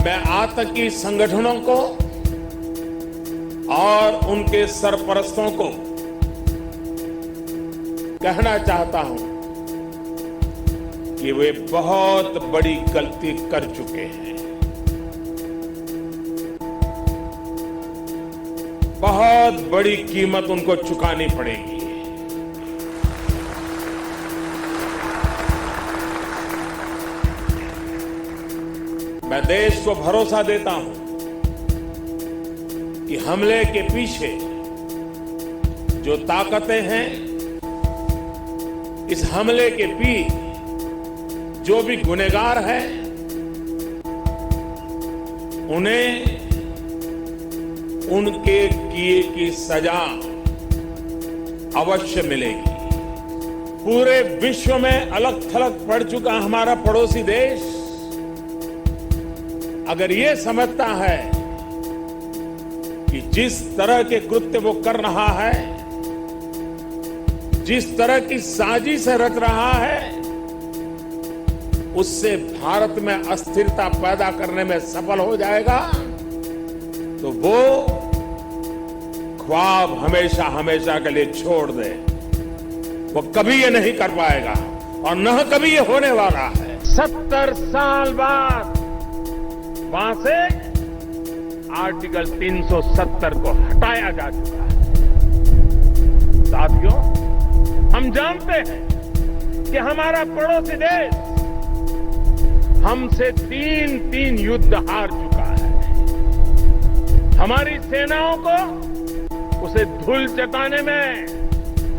मैं आतंकी संगठनों को और उनके सरपरस्तों को कहना चाहता हूं कि वे बहुत बड़ी गलती कर चुके हैं। बहुत बड़ी कीमत उनको चुकानी पड़ेगी। मैं देश को भरोसा देता हूं कि हमले के पीछे जो ताकतें हैं, इस हमले के पीछे जो भी गुनहगार हैं, उन्हें उनके किए की सजा अवश्य मिलेगी। पूरे विश्व में अलग थलग पड़ चुका हमारा पड़ोसी देश अगर ये समझता है कि जिस तरह के कृत्य वो कर रहा है, जिस तरह की साजिश रच रहा है, उससे भारत में अस्थिरता पैदा करने में सफल हो जाएगा, तो वो ख्वाब हमेशा हमेशा के लिए छोड़ दे। वो कभी ये नहीं कर पाएगा और न कभी ये होने वाला है। 70 साल बाद वहां से आर्टिकल 370 को हटाया जा चुका है। साथियों, हम जानते हैं कि हमारा पड़ोसी देश हमसे 3 युद्ध हार चुका है। हमारी सेनाओं को उसे धूल चटाने में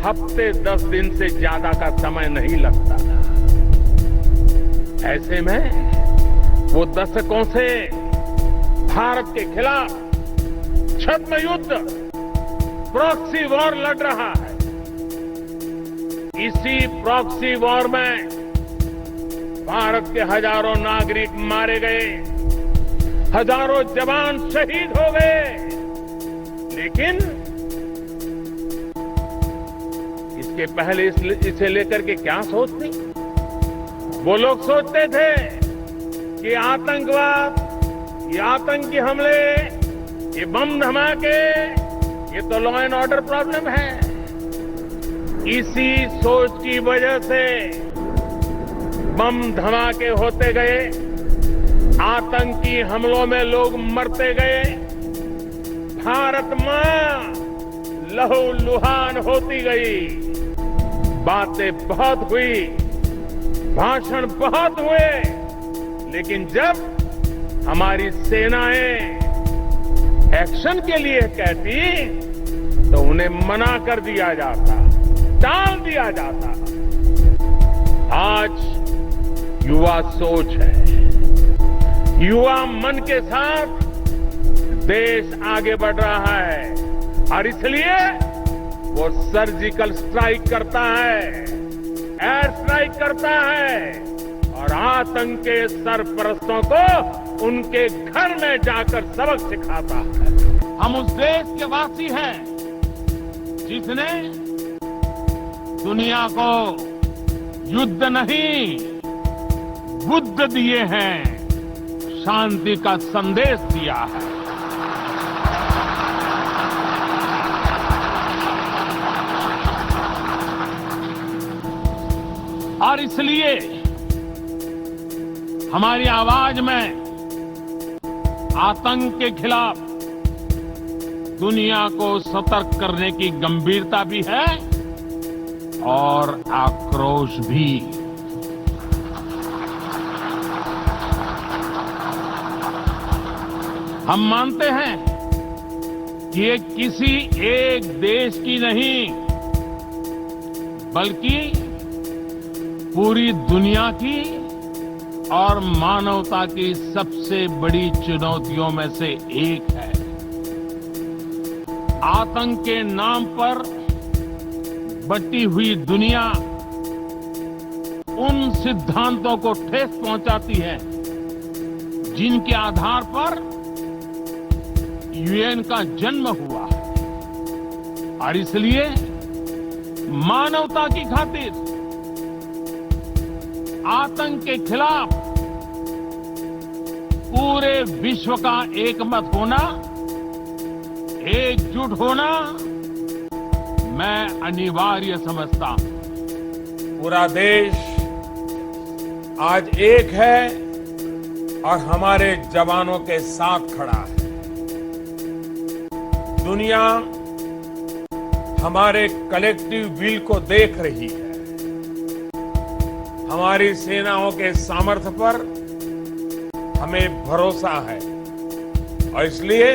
हफ्ते 10 दिन से ज्यादा का समय नहीं लगता था। ऐसे में वो दशकों से भारत के खिलाफ छद्म युद्ध, प्रॉक्सी वॉर लड़ रहा है। इसी प्रॉक्सी वॉर में भारत के हजारों नागरिक मारे गए, हजारों जवान शहीद हो गए, लेकिन इसके पहले इसे लेकर के क्या सोचते? वो लोग सोचते थे कि आतंकवाद, ये आतंकी हमले, ये बम धमाके, ये तो लॉ एंड ऑर्डर प्रॉब्लम है। इसी सोच की वजह से बम धमाके होते गए, आतंकी हमलों में लोग मरते गए, भारत मां लहूलुहान होती गई। बातें बहुत हुई, भाषण बहुत हुए, लेकिन जब हमारी सेनाएं एक्शन के लिए कहती तो उन्हें मना कर दिया जाता, टाल दिया जाता। आज युवा सोच है, युवा मन के साथ देश आगे बढ़ रहा है और इसलिए वो सर्जिकल स्ट्राइक करता है, एयर स्ट्राइक करता है और आतंक के सरपरस्तों को उनके घर में जाकर सबक सिखाता है। हम उस देश के वासी हैं जिसने दुनिया को युद्ध नहीं, बुद्ध दिए हैं, शांति का संदेश दिया है। और इसलिए हमारी आवाज में आतंक के खिलाफ दुनिया को सतर्क करने की गंभीरता भी है और आक्रोश भी। हम मानते हैं कि ये किसी एक देश की नहीं, बल्कि पूरी दुनिया की और मानवता की सबसे बड़ी चुनौतियों में से एक है। आतंक के नाम पर बटी हुई दुनिया उन सिद्धांतों को ठेस पहुंचाती है जिनके आधार पर यूएन का जन्म हुआ है, और इसलिए मानवता की खातिर आतंक के खिलाफ पूरे विश्व का एकमत होना, एकजुट होना मैं अनिवार्य समझता हूं। पूरा देश आज एक है और हमारे जवानों के साथ खड़ा है। दुनिया हमारे कलेक्टिव विल को देख रही है। हमारी सेनाओं के सामर्थ्य पर हमें भरोसा है और इसलिए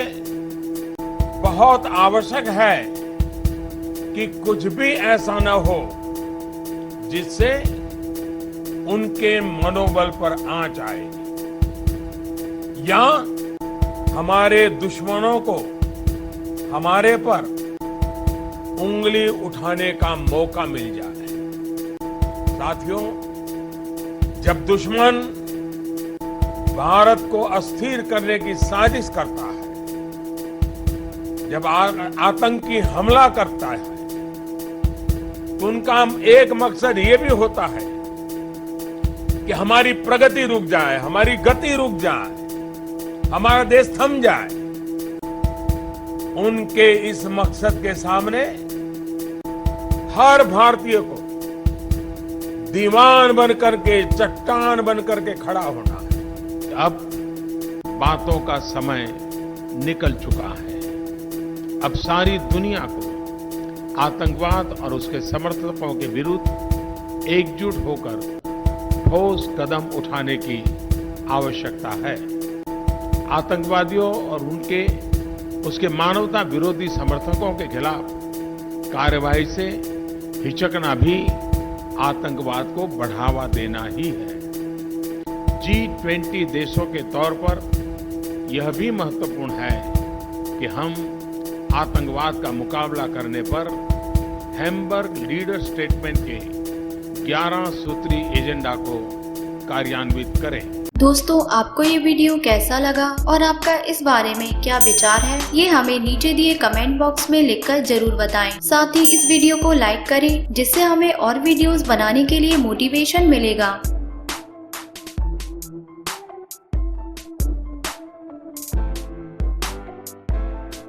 बहुत आवश्यक है कि कुछ भी ऐसा न हो जिससे उनके मनोबल पर आंच आए या हमारे दुश्मनों को हमारे पर उंगली उठाने का मौका मिल जाए। साथियों, जब दुश्मन भारत को अस्थिर करने की साजिश करता है, जब आतंकी हमला करता है, तो उनका एक मकसद ये भी होता है कि हमारी प्रगति रुक जाए, हमारी गति रुक जाए, हमारा देश थम जाए। उनके इस मकसद के सामने हर भारतीय को दीवान बनकर के, चट्टान बनकर के खड़ा होना है। अब बातों का समय निकल चुका है। अब सारी दुनिया को आतंकवाद और उसके समर्थकों के विरुद्ध एकजुट होकर ठोस कदम उठाने की आवश्यकता है। आतंकवादियों और उसके मानवता विरोधी समर्थकों के खिलाफ कार्रवाई से हिचकना भी आतंकवाद को बढ़ावा देना ही है। G20 देशों के तौर पर यह भी महत्वपूर्ण है कि हम आतंकवाद का मुकाबला करने पर हैम्बर्ग लीडर स्टेटमेंट के 11 सूत्री एजेंडा को कार्यान्वित करें। दोस्तों, आपको ये वीडियो कैसा लगा और आपका इस बारे में क्या विचार है, ये हमें नीचे दिए कमेंट बॉक्स में लिखकर जरूर बताएं। साथ ही इस वीडियो को लाइक करें जिससे हमें और वीडियोस बनाने के लिए मोटिवेशन मिलेगा।